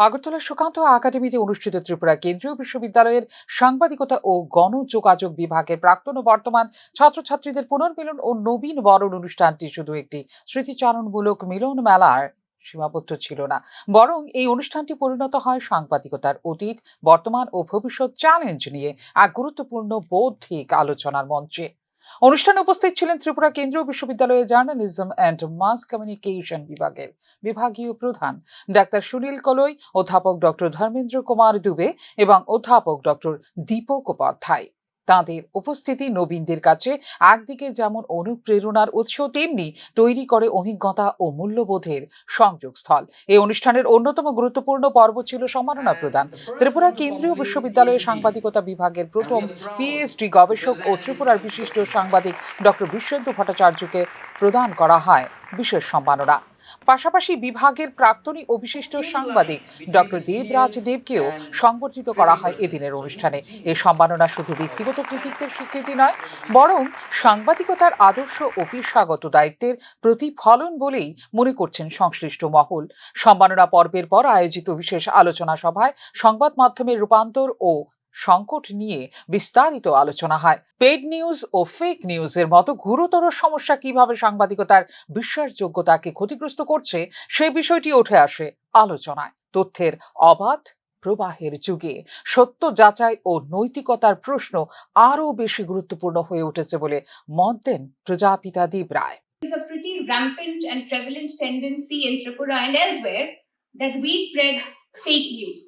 আগরতলার সুকান্ত একাডেমিতে অনুষ্ঠিত ত্রিপুরা কেন্দ্রীয় বিশ্ববিদ্যালয়ের সাংবাদিকতা ও গণযোগাযোগ বিভাগের প্রাক্তন ও বর্তমান ছাত্রছাত্রীদের পুনর্মিলন ও নবীন বরণ অনুষ্ঠানটি শুধু একটি স্মৃতিচারণমূলক মিলন মেলার সীমাবদ্ধ ছিল না, বরং এই অনুষ্ঠানটি পরিণত হয় সাংবাদিকতার অতীত, বর্তমান ও ভবিষ্যৎ চ্যালেঞ্জ নিয়ে এক গুরুত্বপূর্ণ বৌদ্ধিক আলোচনার মঞ্চে। অনুষ্ঠানে উপস্থিত ছিলেন ত্রিপুরা কেন্দ্রীয় বিশ্ববিদ্যালয়ের জার্নালিজম অ্যান্ড মাস কমিউনিকেশন বিভাগের বিভাগীয় প্রধান ডাক্তার সুনীল কলই, অধ্যাপক ডক্টর ধর্মেন্দ্র কুমার দুবে এবং অধ্যাপক ডক্টর দীপক উপাধ্যায়। তাঁদের উপস্থিতি নবীনদের কাছে একদিকে যেমন অনুপ্রেরণার উৎস, তেমনি তৈরি করে অভিজ্ঞতা ও মূল্যবোধের সংযোগস্থল। এই অনুষ্ঠানের অন্যতম গুরুত্বপূর্ণ পর্ব ছিল সম্মাননা প্রদান। ত্রিপুরা কেন্দ্রীয় বিশ্ববিদ্যালয়ের সাংবাদিকতা বিভাগের প্রথম পিএইচডি গবেষক ও ত্রিপুরার বিশিষ্ট সাংবাদিক ডক্টর বিশ্বেন্দু ভট্টাচার্যকে প্রদান করা হয় বিশেষ সম্মাননা। পাশাপাশি বিভাগের প্রাক্তনী ও বিশিষ্ট সাংবাদিক ডক্টর দেবরাজ দেবকেও সংবর্ধিত করা হয় এদিনের অনুষ্ঠানে। এই সম্মাননা শুধু ব্যক্তিগত কৃতিত্বের স্বীকৃতি নয়, বরং সাংবাদিকতার আদর্শ ও পেশাগত দায়িত্বের প্রতিফলন বলেই মনে করছেন সংশ্লিষ্ট মহল। সম্মাননা পর্বের পর আয়োজিত বিশেষ আলোচনা সভায় সংবাদ মাধ্যমের রূপান্তর ও সংকট নিয়ে বিস্তারিত আলোচনা হয়। পেড নিউজ ও ফেক নিউজের মতো গুরুতর সমস্যা কিভাবে সাংবাদিকতার বিশ্বাসযোগ্যতাকে ক্ষতিগ্রস্ত করছে, সেই বিষয়টি উঠে আসে আলোচনায়। তথ্যের অবাধ প্রবাহের যুগে সত্য যাচাই ও নৈতিকতার প্রশ্ন আরও বেশি গুরুত্বপূর্ণ হয়ে উঠেছে বলে মত দেন প্রজাপিতা দেব রায়। It's a pretty rampant and prevalent tendency in Tripura and elsewhere that we spread fake news.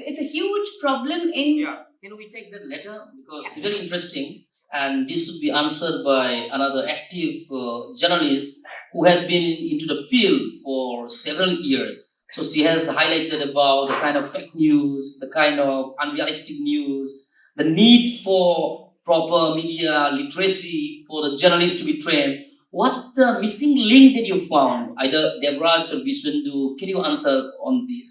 It's a huge problem in. Yeah, can we take that letter because it's very interesting, and this should be answered by another active journalist who had been into the field for several years. So she has highlighted about the kind of fake news, the kind of unrealistic news, the need for proper media literacy for the journalists to be trained. What's the missing link that you found? Either Devraj or Biswendu, can you answer on this?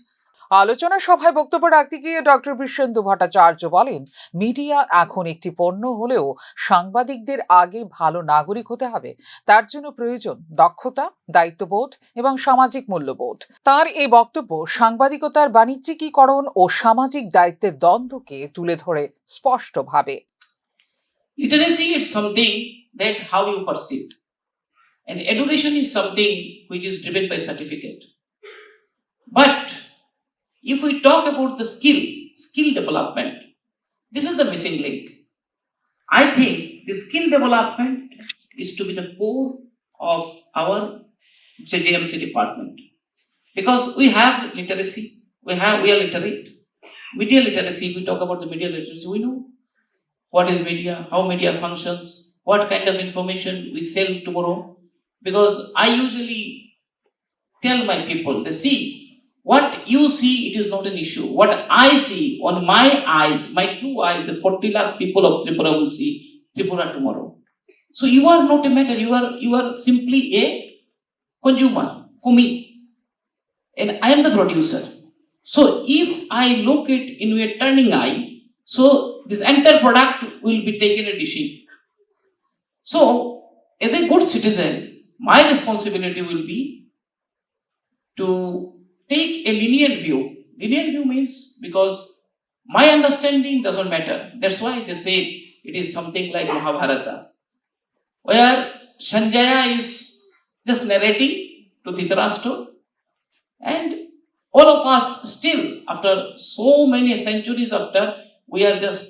আলোচনা সভায় বক্তব্য রাখতে গিয়ে doctor Bishwendu Bhattacharya বলেন, media এখন একটি পণ্য হলেও সাংবাদিকদের আগে ভালো নাগরিক হতে হবে। তার জন্য প্রয়োজন দক্ষতা, দায়িত্ববোধ এবং সামাজিক মূল্যবোধ। তার এই বক্তব্য সাংবাদিকতার বাণিজ্যিকীকরণ ও সামাজিক দায়িত্বের দ্বন্দ্বকে তুলে ধরে স্পষ্টভাবে। Literacy is something that how you perceive, and education is something which is driven by certificate. But if we talk about the skill development, this is the missing link. I think the skill development is to be the core of our JJMC department, because we have literacy, we are literate. Media literacy, if we talk about the media literacy, we know what is media, how media functions, what kind of information we sell tomorrow. Because I usually tell my people, they see, what you see, it is not an issue. What I see on my eyes, my two eyes, the 40 lakhs people of Tripura will see Tripura tomorrow. So you are not a matter, you are simply a consumer for me. And I am the producer. So if I look it in a turning eye, so this entire product will be taken a dishing. So as a good citizen, my responsibility will be to take a lenient view. Lenient view means because my understanding doesn't matter. That's why they say it is something like Mahabharata, where Sanjaya is just narrating to Dhritarashtra, and all of us still, after so many centuries after, we are just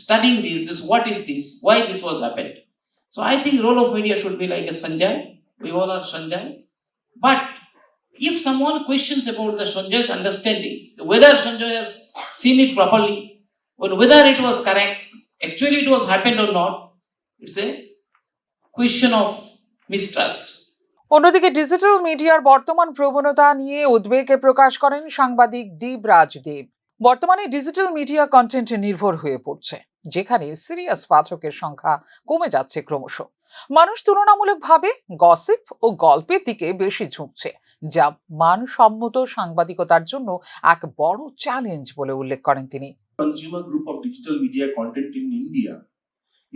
studying this, what is this, why this was happened. So I think role of media should be like a Sanjay. We all are Sanjays. But if someone questions about the Sanjay's understanding, whether Sanjay has seen it properly, or whether it was correct, actually it was happened or not, it's a question of mistrust. অন্যদিকে digital মিডিয়ার বর্তমান প্রবণতা নিয়ে উদ্বেগ প্রকাশ করেন সাংবাদিক দেবরাজ দেব। বর্তমানে digital media কন্টেন্টে নির্ভর হয়ে পড়ছে, যেখানে সিরিয়াস পাঠকের সংখ্যা কমে যাচ্ছে ক্রমশ। মানুষ তুলনামূলকভাবে গসিপ ও গল্পের দিকে বেশি ঝুঁকছে, যা মানসম্মত সাংবাদিকতার জন্য এক বড় চ্যালেঞ্জ বলে উল্লেখ করেন তিনি। Consumer group of digital media content in India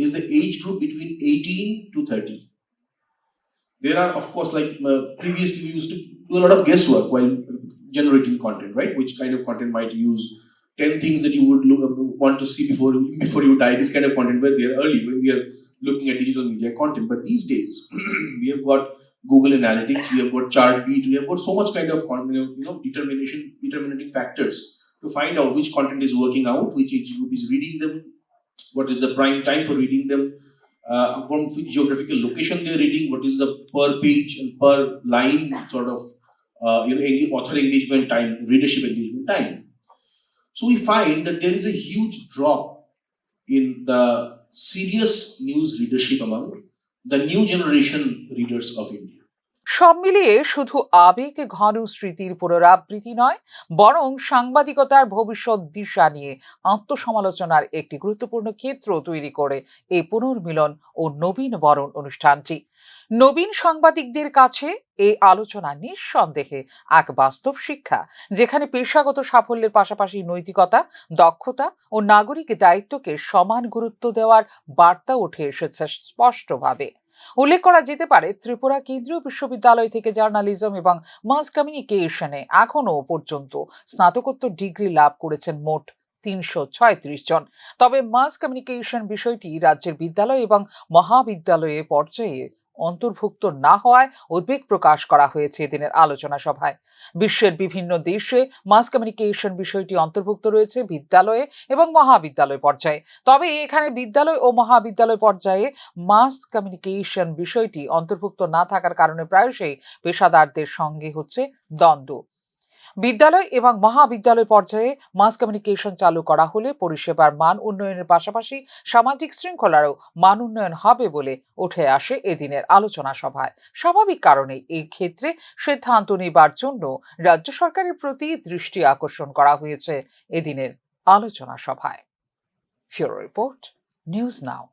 is the age group between 18 to 30. There are, of course, like previously we used to do a lot of guesswork while generating content, right? Which kind of content might use 10 things that you would want to see before you die. This kind of content were there early when we are looking at digital media content. But these days, we have got Google Analytics, we have got Chartbeat, we have got so much kind of determining factors to find out which content is working out, which age group is reading them, what is the prime time for reading them, from which geographical location they're reading, what is the per page and per line sort of author engagement time, readership engagement time. So we find that there is a huge drop in the serious news readership among the new generation readers of India. সব মিলিয়ে শুধু আবেগ ঘন স্মৃতির পুনরাবৃত্তি নয়, বরং সাংবাদিকতার ভবিষ্যৎ দিশা নিয়ে আত্মসমালোচনার একটি গুরুত্বপূর্ণ ক্ষেত্র তৈরি করে এই পুনর্মিলন ও নবীন বরণ অনুষ্ঠানটি। নবীন সাংবাদিকদের কাছে এই আলোচনা নিঃসন্দেহে এক বাস্তব শিক্ষা, যেখানে পেশাগত সাফল্যের পাশাপাশি নৈতিকতা, দক্ষতা ও নাগরিক দায়িত্বকে সমান গুরুত্ব দেওয়ার বার্তা উঠে এসেছে স্পষ্টভাবে। উল্লেখ করা যেতে পারে, ত্রিপুরা কেন্দ্রীয় বিশ্ববিদ্যালয় থেকে জার্নালিজম এবং মাস কমিউনিকেশনে এখনো পর্যন্ত স্নাতকোত্তর ডিগ্রি লাভ করেছেন মোট ৩৩৬ জন। তবে মাস কমিউনিকেশন বিষয়টি রাজ্যের বিদ্যালয় এবং মহাবিদ্যালয়ে পর্যায়ে অন্তর্ভুক্ত না হওয়ায় উদ্বেগ প্রকাশ করা হয়েছে এদিনের আলোচনা সভায়। বিশ্বের বিভিন্ন দেশে মাস কমিউনিকেশন বিষয়টি অন্তর্ভুক্ত রয়েছে বিদ্যালয়ে এবং মহাবিদ্যালয় পর্যায়ে। তবে এখানে বিদ্যালয় ও মহাবিদ্যালয় পর্যায়ে মাস কমিউনিকেশন বিষয়টি অন্তর্ভুক্ত না থাকার কারণে প্রায়শই পেশাদারদের সঙ্গে হচ্ছে দ্বন্দ্ব। বিদ্যালয় এবং মহাবিদ্যালয় পর্যায়ে মাস কমিউনিকেশন চালু করা হলে পরিষেবার মান উন্নয়নের পাশাপাশি সামাজিক শৃঙ্খলারও মান উন্নয়ন হবে বলে উঠে আসে এদিনের আলোচনা সভায়। স্বাভাবিক কারণে এই ক্ষেত্রে সিদ্ধান্ত নেবার জন্য রাজ্য সরকারের প্রতি দৃষ্টি আকর্ষণ করা হয়েছে এদিনের আলোচনা সভায়। ফিউরো রিপোর্ট, নিউজ নাও।